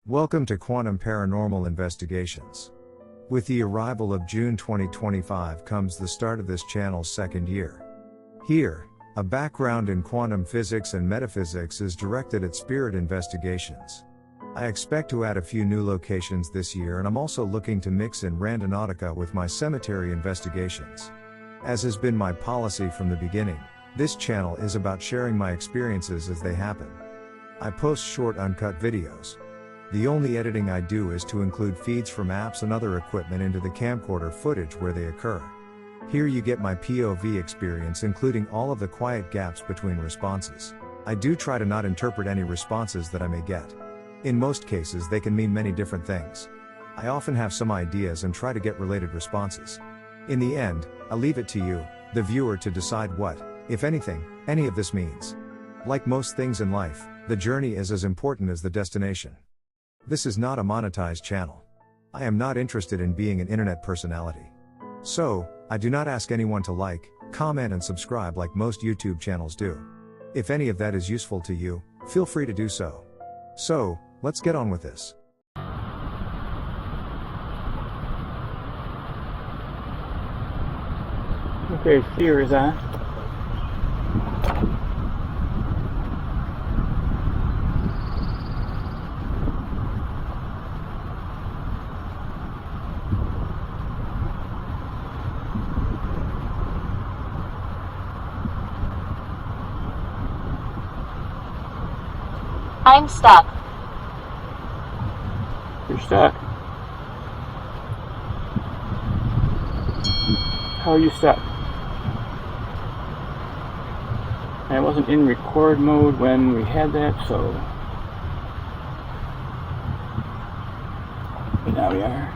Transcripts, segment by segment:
Welcome to Quantum Paranormal Investigations. With the arrival of June 2025 comes the start of this channel's second year. Here, a background in quantum physics and metaphysics is directed at spirit investigations. I expect to add a few new locations this year, and I'm also looking to mix in Randonautica with my cemetery investigations. As has been my policy from the beginning, this channel is about sharing my experiences as they happen. I post short uncut videos. The only editing I do is to include feeds from apps and other equipment into the camcorder footage where they occur. Here you get my POV experience, including all of the quiet gaps between responses. I do try to not interpret any responses that I may get. In most cases they can mean many different things. I often have some ideas and try to get related responses. In the end, I leave it to you, the viewer, to decide what, if anything, any of this means. Like most things in life, the journey is as important as the destination. This is not a monetized channel. I am not interested in being an internet personality. So, I do not ask anyone to like, comment and subscribe like most YouTube channels do. If any of that is useful to you, feel free to do so. So, let's get on with this. Okay, fear is on. I'm stuck. You're stuck. How are you stuck? I wasn't in record mode when we had that, so... But now we are.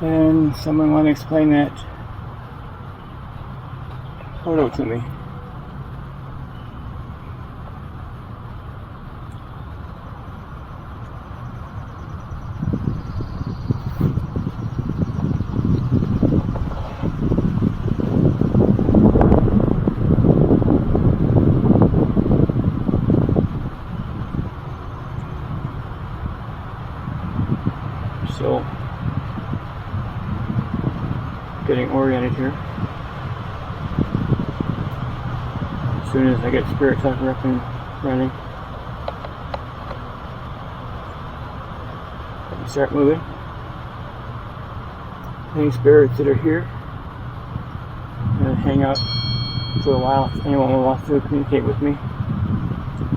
And someone want to explain that photo to me. Still getting oriented here. As soon as I get Spirit Talker up and running, let me start moving. Any spirits that are here, I'm going to hang out for a while if anyone wants to communicate with me.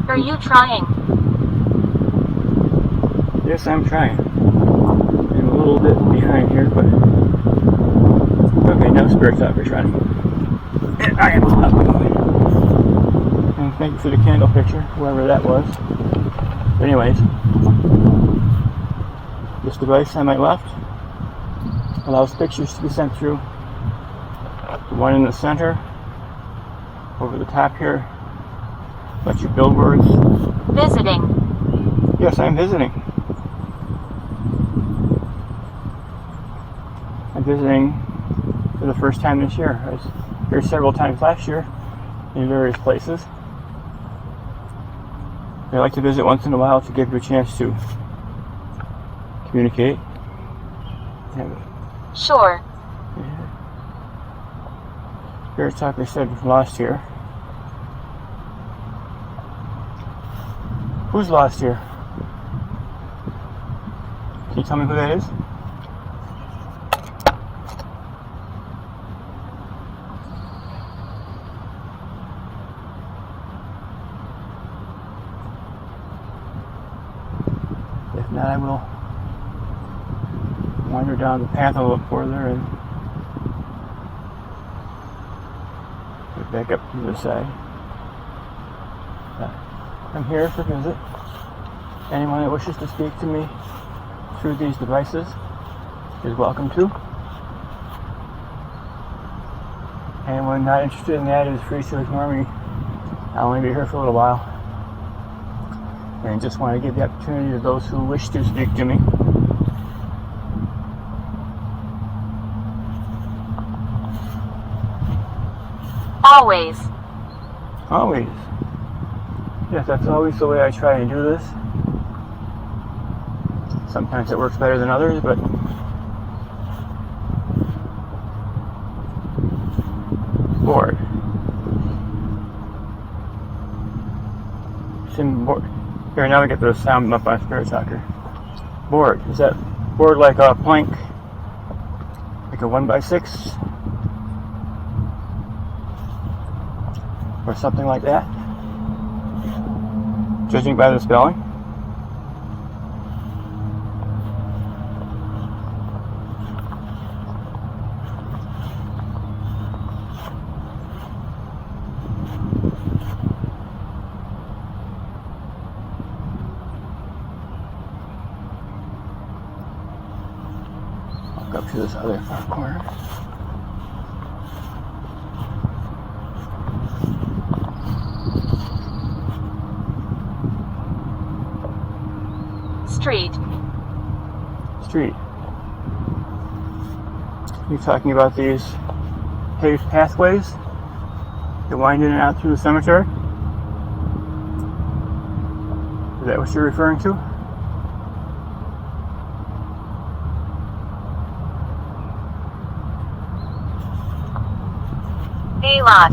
Are you trying? Yes, I'm trying. I'm a little bit behind here, but okay, now Spirit Talker's running. And I am up. And thank you for the candle picture, whoever that was. But anyways, this device on my left allows pictures to be sent through. The one in the center, over the top here, lets you build words. Visiting. Yes, I'm visiting. I'm visiting for the first time this year. I was here several times last year in various places. I like to visit once in a while to give you a chance to communicate. Sure. Spirit Talker said lost here. Who's lost here? Can you tell me who that is? If not, I will wander down the path a little further and get back up to the side. I'm here for visit. Anyone that wishes to speak to me through these devices is welcome to. Anyone not interested in that is free to ignore me. I'll only be here for a little while. And just want to give the opportunity to those who wish to speak to me. Always. Always. Yes, that's always the way I try and do this. Sometimes it works better than others, but board. Sim board. Here, now we get the sound up on Spirit Talker. Board. Is that board like a plank? Like a 1x6? Or something like that? Judging by the spelling. Walk up to this other far corner. Street. You're talking about these paved pathways that wind in and out through the cemetery? Is that what you're referring to? A lot.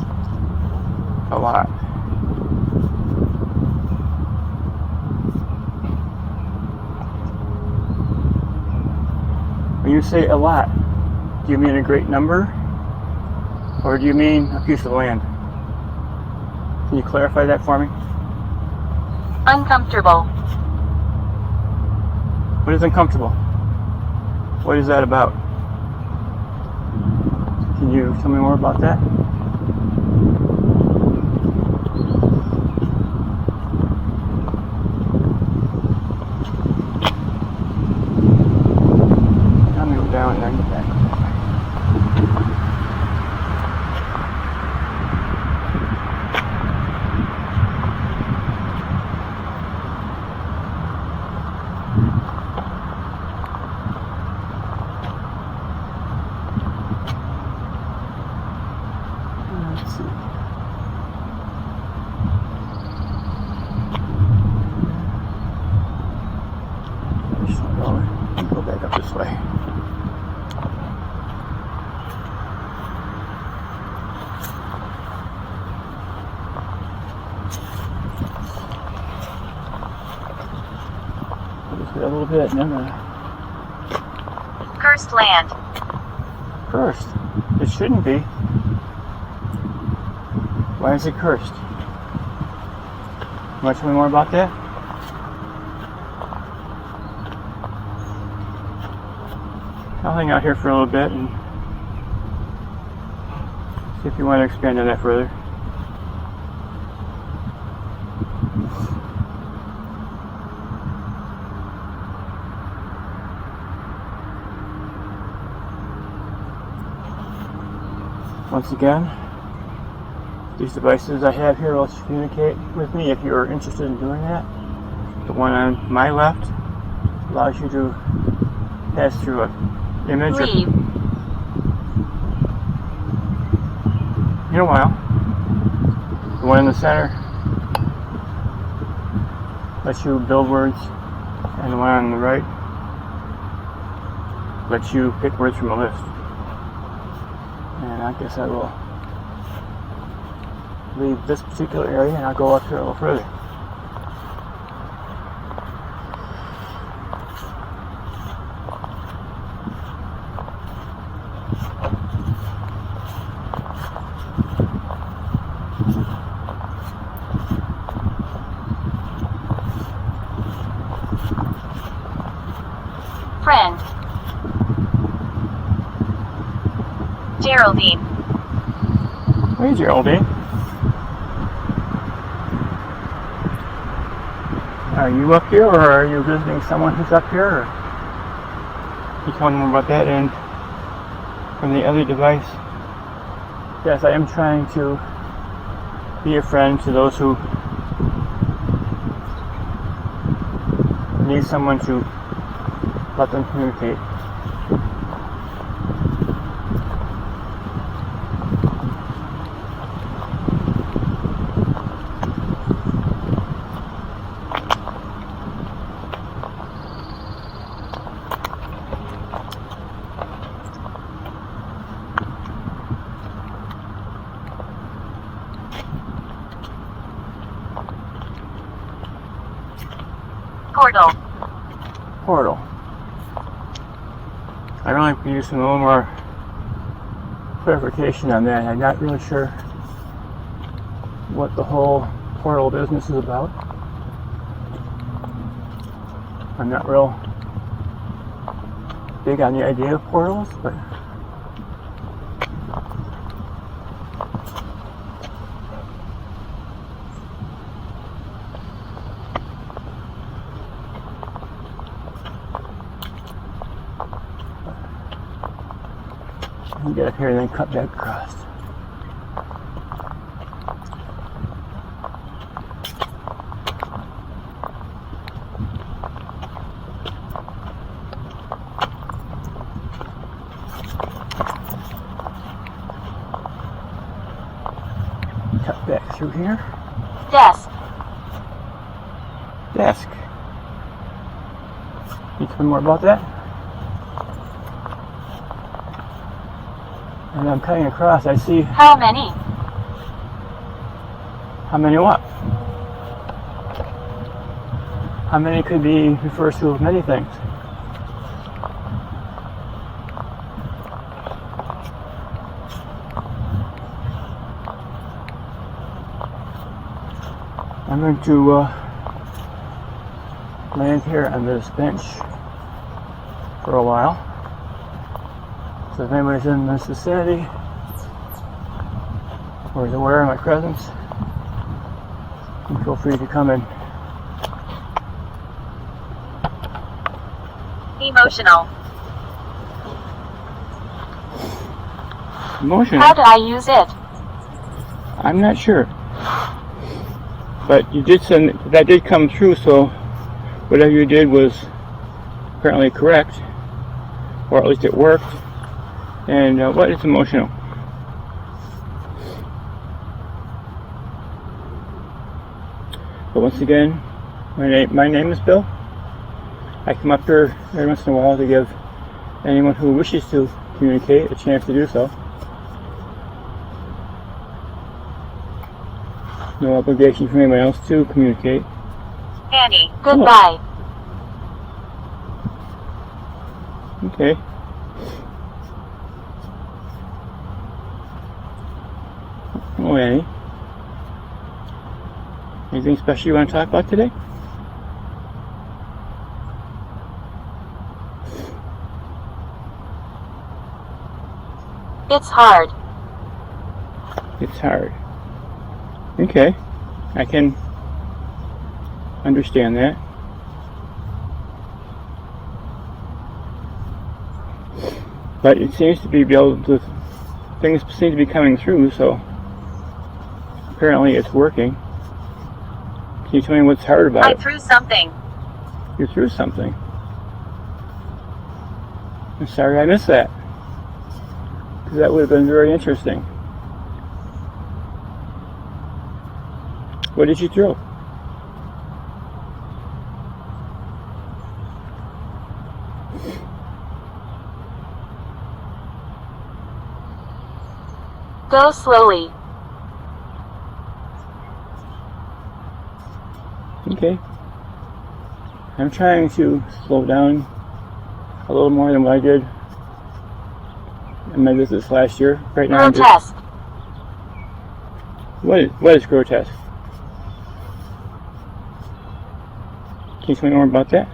A lot. When you say a lot, do you mean a great number? Or do you mean a piece of land? Can you clarify that for me? Uncomfortable. What is uncomfortable? What is that about? Can you tell me more about that? I'm gonna go down and then get back. Let's see. Go back up this way. Just get a little bit and then Cursed land. cursed. It shouldn't be. Why is it cursed? You want to tell me more about that? I'll hang out here for a little bit and see if you want to expand on that further. Once again, these devices I have here will communicate with me if you're interested in doing that. The one on my left allows you to pass through an image Leave. in a while. The one in the center lets you build words, and the one on the right lets you pick words from a list. And I guess I will leave this particular area and I'll go up here a little further. Friend. Geraldine. Hey, Geraldine. Are you up here, or are you visiting someone who's up here? Or you tell me more about that. And from the other device, yes, I am trying to be a friend to those who need someone to let them communicate. Portal. Portal. I really could use some a little more clarification on that. I'm not really sure what the whole portal business is about. I'm not real big on the idea of portals, but you get up here and then cut back across. Cut back through here. Desk. Desk. Can you tell me more about that? And I'm cutting across, I see. How many? How many what? How many could be refers to many things. I'm going to land here on this bench for a while. So if anybody's in this vicinity or is aware of my presence, you feel free to come in. Emotional. Emotional? How do I use it? I'm not sure. But you did send, that did come through, so whatever you did was apparently correct, or at least it worked. And what is emotional? But once again, my name is Bill. I come up here every once in a while to give anyone who wishes to communicate a chance to do so. No obligation for anyone else to communicate. Annie. Goodbye. Okay. Oh, Annie. Anything special you want to talk about today? It's hard. It's hard. Okay. I can understand that. But it seems to be able to, things seem to be coming through, so apparently it's working. Can you tell me what's hard about it? I threw something. You threw something. I'm sorry I missed that. Because that would have been very interesting. What did you throw? Go slowly. Okay. I'm trying to slow down a little more than what I did in my visits last year. Right now, Grotesque. What is grotesque? Can you tell me more about that?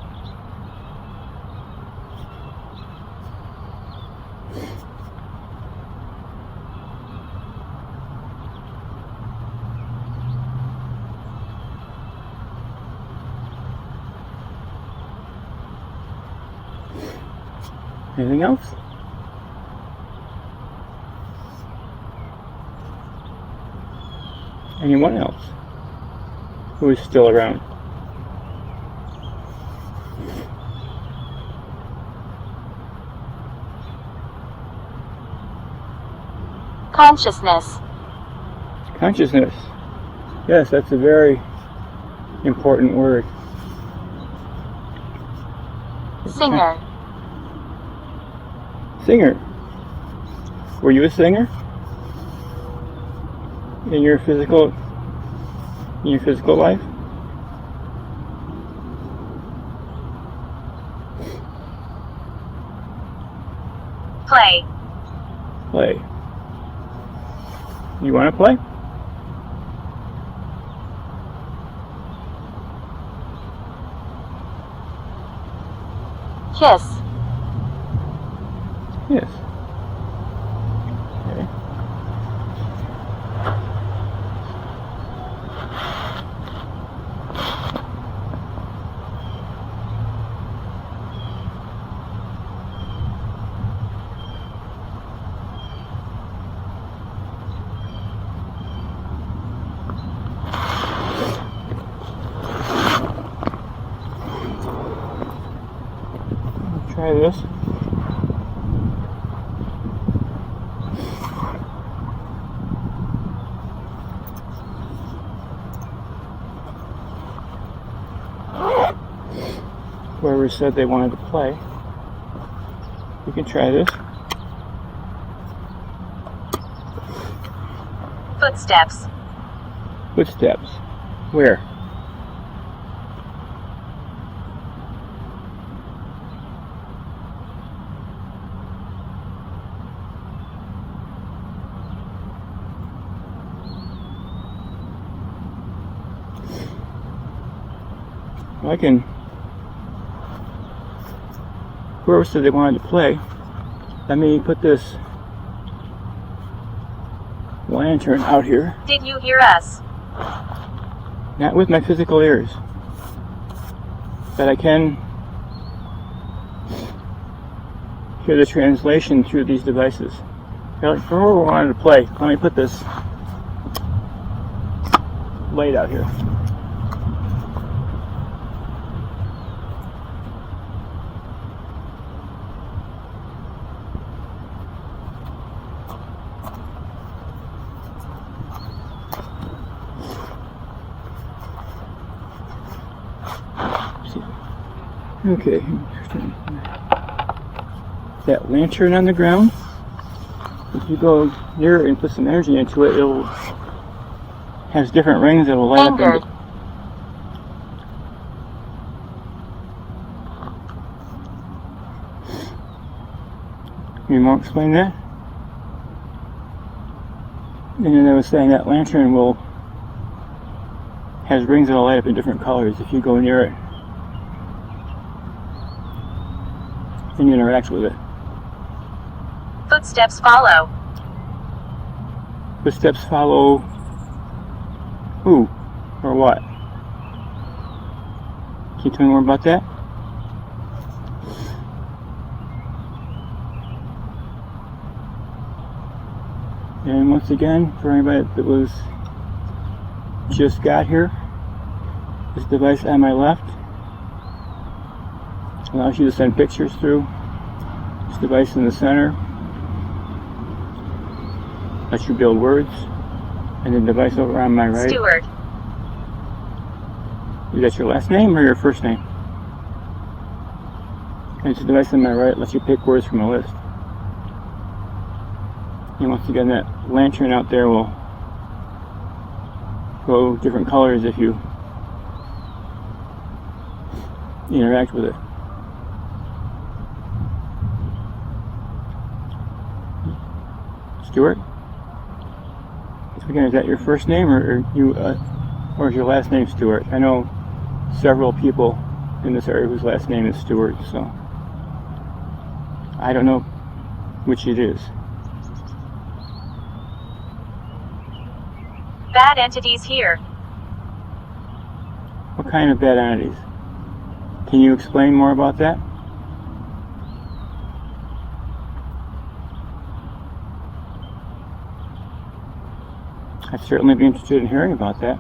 Anything else? Anyone else who is still around? Consciousness. Consciousness. Yes, that's a very important word. Singer. Singer. Were you a singer? In your physical life? Play. Play. You want to play? Kiss. Yes. Okay. Try this. Whoever said they wanted to play, you can try this. Footsteps. Footsteps. Where? I can. Whoever said they wanted to play, let me put this lantern out here. Did you hear us? Not with my physical ears, but I can hear the translation through these devices. Whoever wanted to play, let me put this light out here. Okay, that lantern on the ground, if you go near it and put some energy into it, it'll has different rings that will light up. Angered. Can you want to explain that? And then I was saying that lantern has rings that will light up in different colors if you go near it and you interact with it. Footsteps follow. Footsteps follow who or what? Can you tell me more about that? And once again, for anybody that was just got here, this device on my left allows you to send pictures through. This device in the center lets you build words, and the device over on my right. Stewart. Is that your last name or your first name? And the device on my right lets you pick words from a list. And once again, that lantern out there will go different colors if you interact with it. Stewart? Again, is that your first name, or is your last name Stewart? I know several people in this area whose last name is Stewart, so I don't know which it is. Bad entities here. What kind of bad entities? Can you explain more about that? I'd certainly be interested in hearing about that.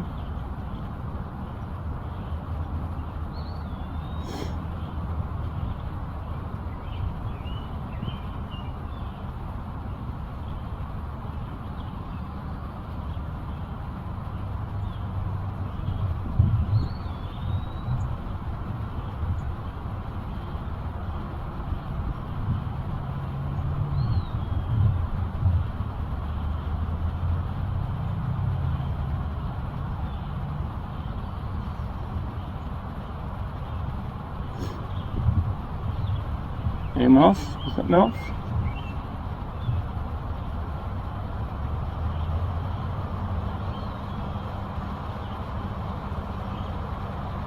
Anyone else? Something else?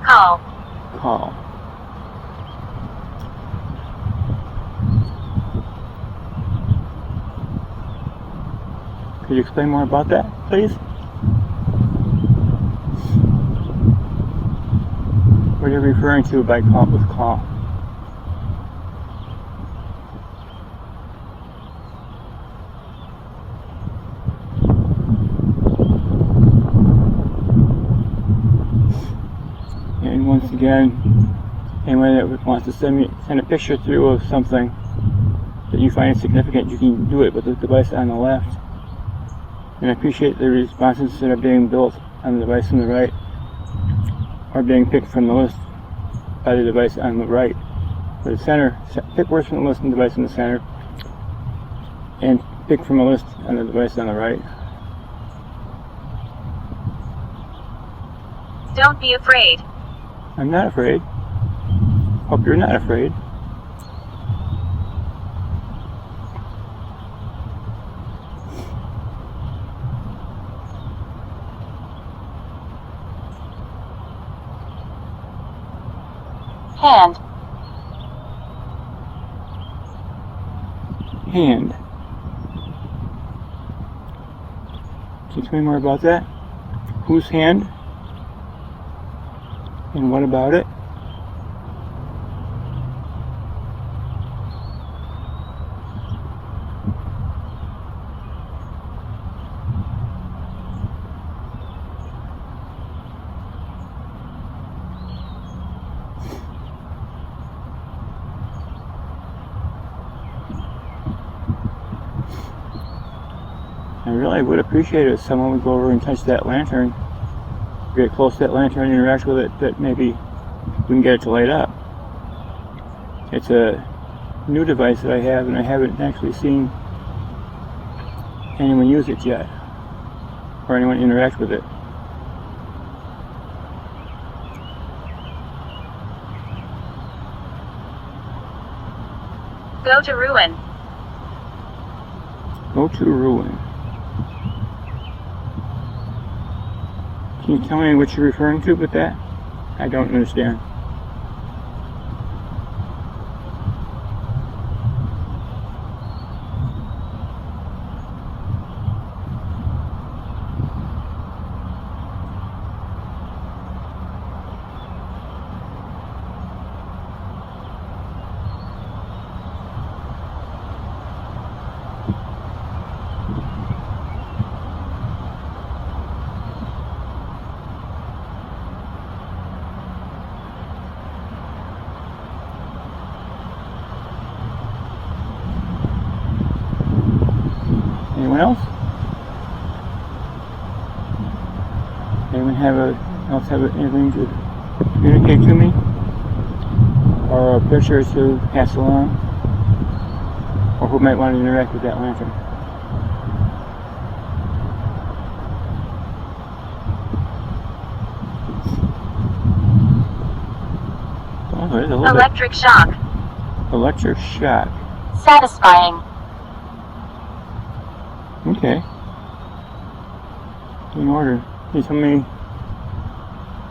Call. Call. Could you explain more about that, please? What are you referring to by call with call? And once again, anyone that wants to send a picture through of something that you find significant, you can do it with the device on the left. And I appreciate the responses that are being built on the device on the right, or being picked from the list by the device on the right. For the center, pick words from the list on the device in the center, and pick from a list on the device on the right. Don't be afraid. I'm not afraid. Hope you're not afraid. Hand. Hand. Can you tell me more about that? Whose hand? And what about it? I really would appreciate it if someone would go over and touch that lantern, get close to that lantern and interact with it, that maybe we can get it to light up. It's a new device that I have, and I haven't actually seen anyone use it yet, or anyone interact with it. Go to ruin. Go to ruin. Can you tell me what you're referring to with that? I don't understand. Anyone else? Anyone have anything to communicate to me, or a picture to pass along, or who might want to interact with that lantern? Oh, there's a little Electric shock. bit. Electric shock. Satisfying. Okay. In order. Can you tell me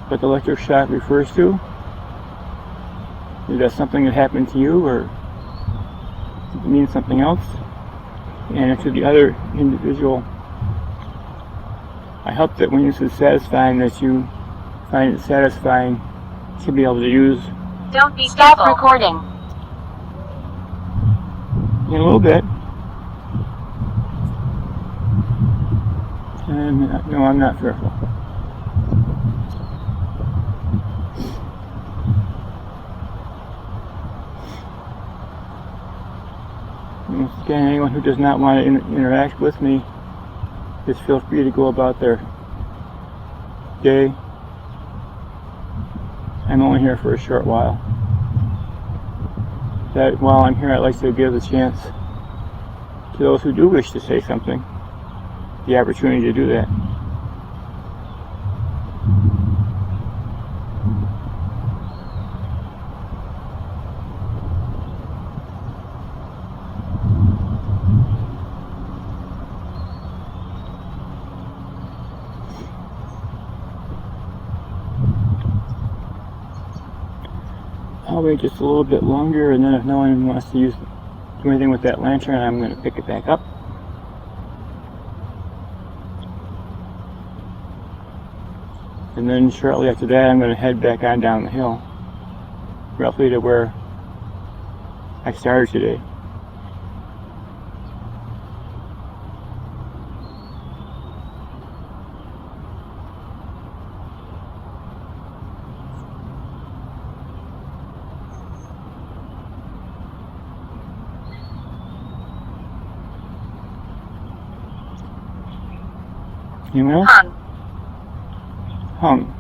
what the electric shock refers to? Is that something that happened to you, or does it mean something else? And to the other individual, I hope that when you say satisfying, that you find it satisfying to be able to use. Don't be Stop careful. Recording. In a little bit. And no, I'm not fearful. Once again, anyone who does not want to interact with me, just feel free to go about their day. I'm only here for a short while. That while I'm here, I'd like to give the chance to those who do wish to say something the opportunity to do that. wait just a little bit longer, and then if no one wants to do anything with that lantern, I'm going to pick it back up. And then shortly after that, I'm going to head back on down the hill, roughly to where I started today. Anyone else? Hung.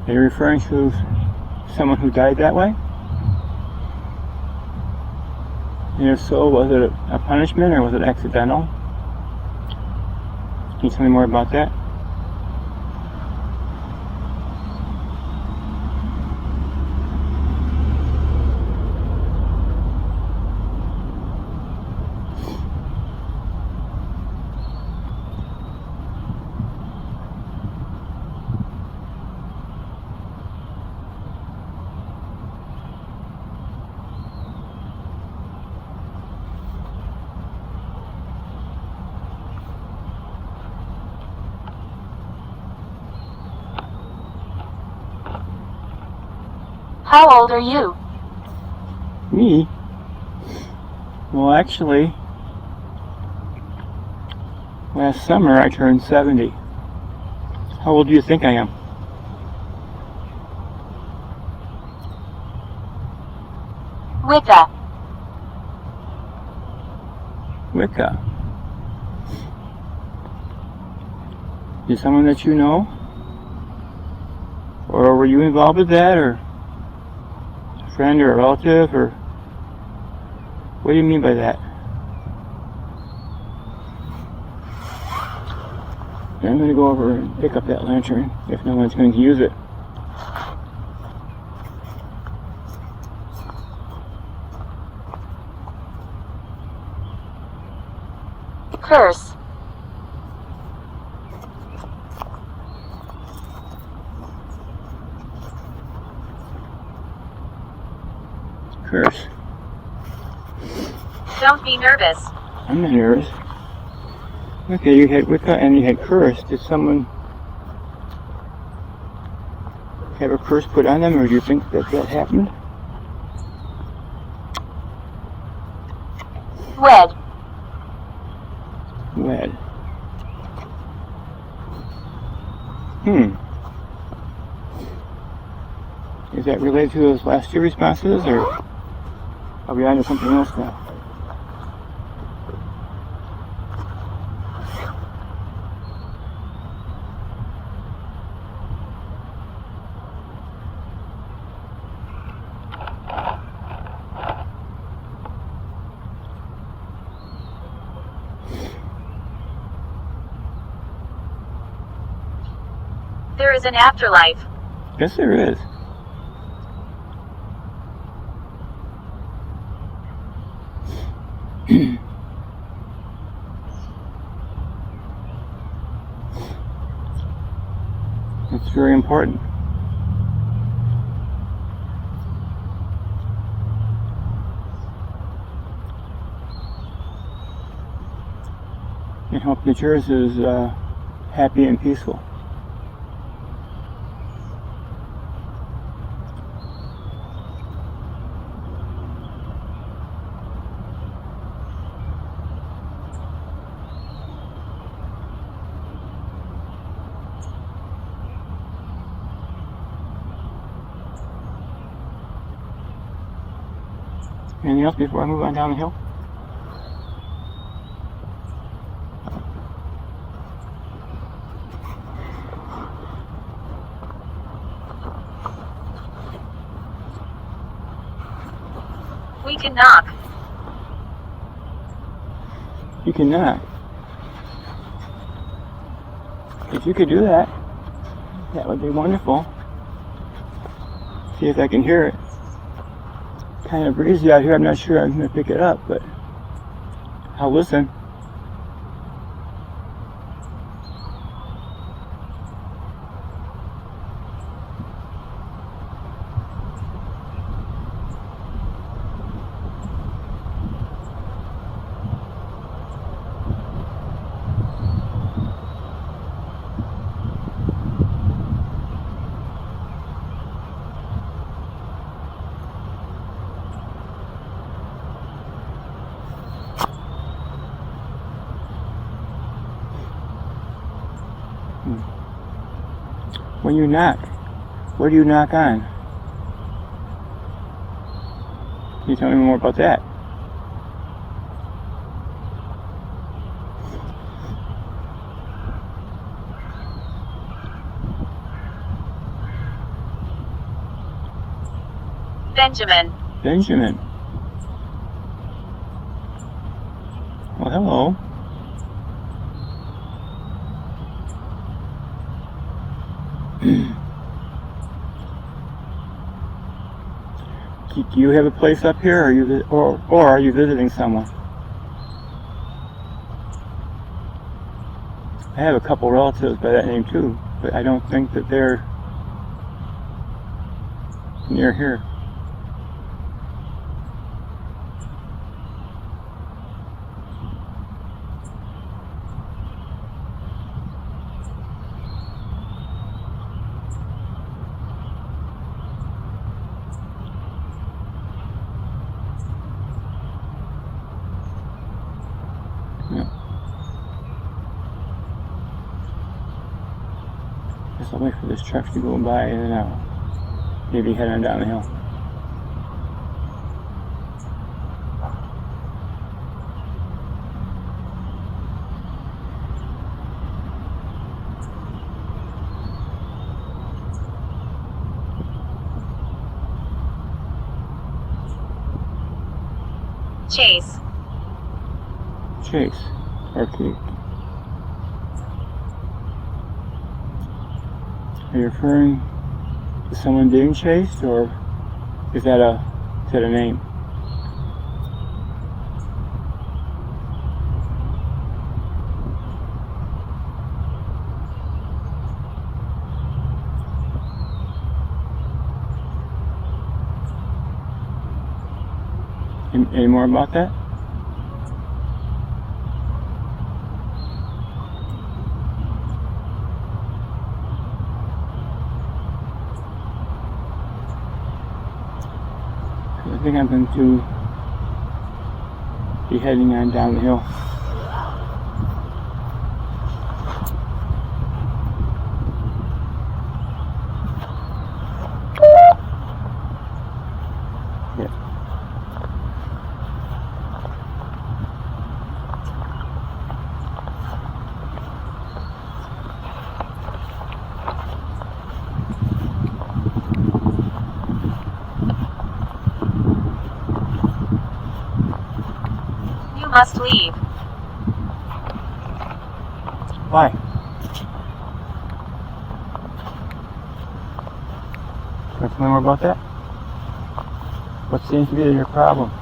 Are you referring to someone who died that way? And if so, was it a punishment or was it accidental? Can you tell me more about that? How old are you? Me? Well, actually, last summer I turned 70. How old do you think I am? Wicca. Wicca. Is someone that you know? Or were you involved with that, or a friend or a relative, or what do you mean by that? I'm going to go over and pick up that lantern if no one's going to use it. Curse. Curse. Don't be nervous. I'm not nervous. Okay, you had Wicca and you had curse. Did someone have a curse put on them, or do you think that that happened? Wed. Wed. Is that related to those last two responses, or are we on to something else now? There is an afterlife. Yes, there is. It's very important. I hope that yours is happy and peaceful. Anything else before I move on down the hill? We can knock. You can knock. If you could do that, that would be wonderful. See if I can hear it. Kind of breezy out here. I'm not sure I'm going to pick it up, but I'll listen. When you knock, where do you knock on? Can you tell me more about that? Benjamin. Benjamin. Well, hello. Do you have a place up here, or are you visiting someone? I have a couple relatives by that name too, but I don't think that they're near here. I'll wait for this truck to go by and then I'll maybe head on down the hill. Chase. Chase. Okay. Are you referring to someone being chased, or is that a name? Any more about that? I think I'm going to be heading on down the hill. Must leave. Why? Can you tell me more about that? What seems to be your problem?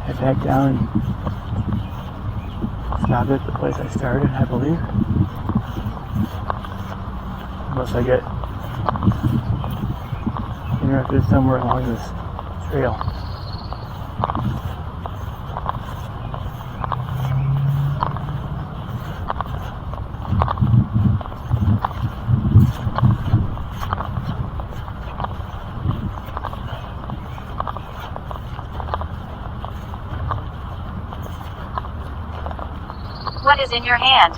Head back down and stop at the place I started, I believe. Unless I get interrupted somewhere along this trail. What is in your hand?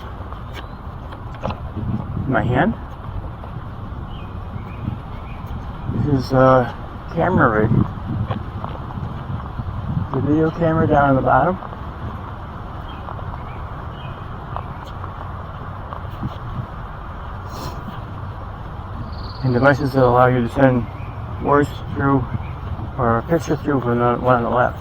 My hand? This is a camera rig. The video camera down on the bottom. and devices that allow you to send words through or a picture through from the one on the left.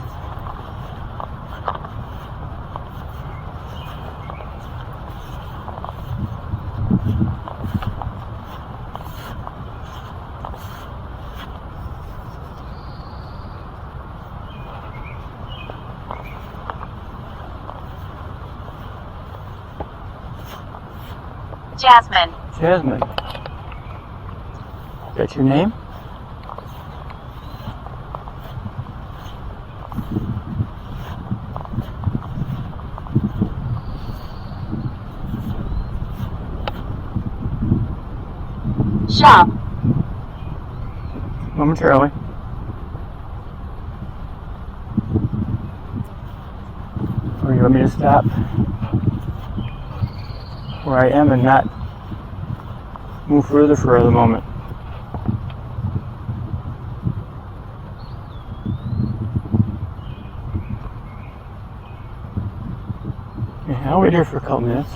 Jasmine. Jasmine. That's your name? Shop. Momentarily. Or you want me to stop where I am and not move further for the moment? Yeah, I'll wait here for a couple minutes.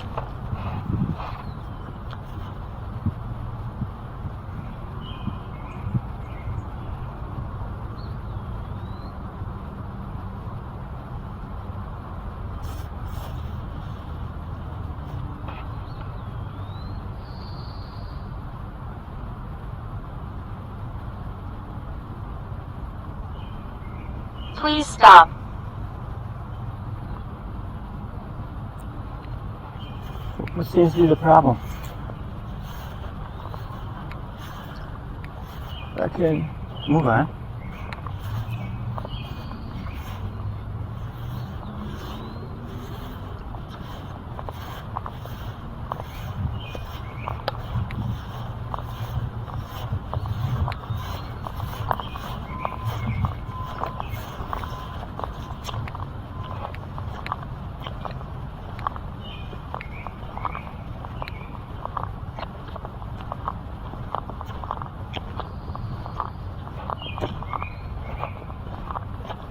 Please stop. What seems to be the problem? I can move on.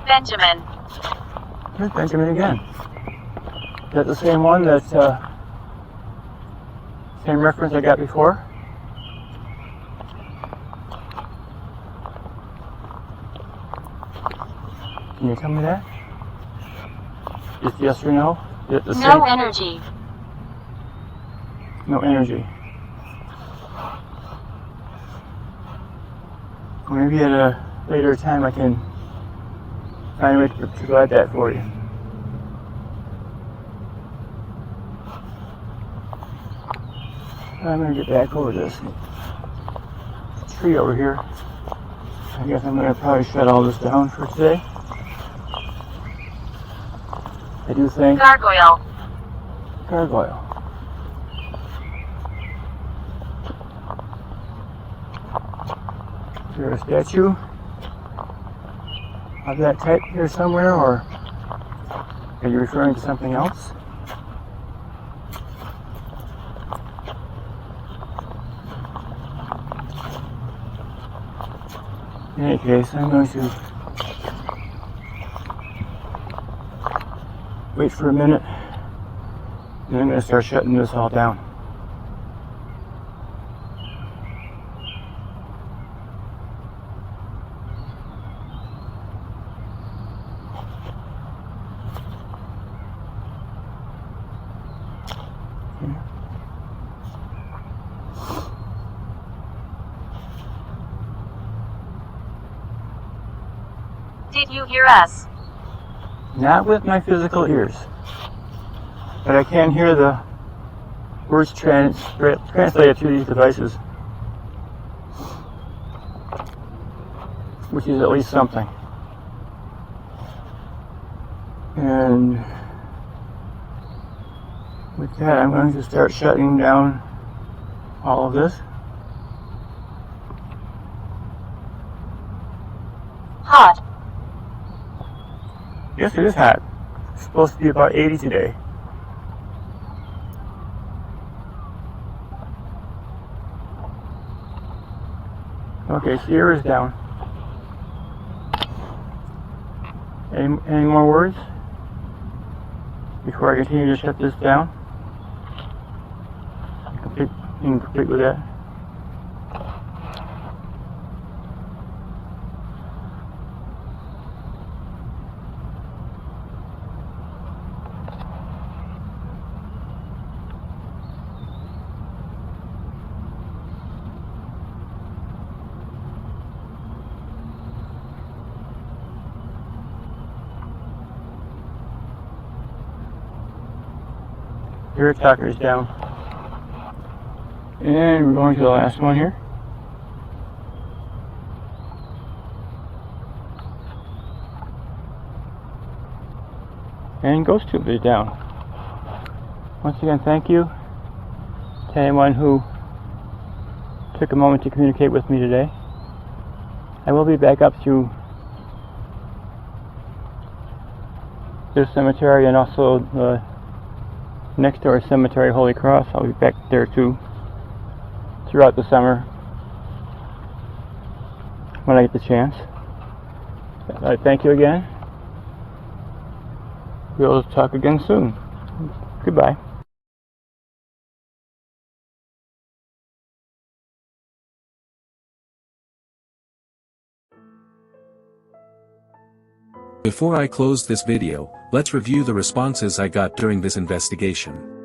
Benjamin. Here's Benjamin again. Is that the same one that, same reference I got before? Can you tell me that? Just yes or no? Is it the same? No energy. No energy. Maybe at a later time I can find a way to provide that for you. I'm going to get back over this tree over here. I guess I'm going to probably shut all this down for today. I do think... Gargoyle. Gargoyle. Is there a statue of that type here somewhere, or are you referring to something else? In any case, I'm going to wait for a minute, and I'm going to start shutting this all down. Did you hear us? Not with my physical ears, but I can hear the words translated through these devices, which is at least something. And with that, I'm going to start shutting down all of this. Hot. Yes, it is hot. It's supposed to be about 80 today. Okay, Sierra is down. Any more words before I continue to shut this down? You can complete with that. Spirit Talker's down. And we're going to the last one here. And Ghost Tube is down. Once again, thank you to anyone who took a moment to communicate with me today. I will be back up to this cemetery and also the next door cemetery, Holy Cross. I'll be back there too throughout the summer when I get the chance. Thank you again. We'll talk again soon. Goodbye. Before I close this video, let's review the responses I got during this investigation.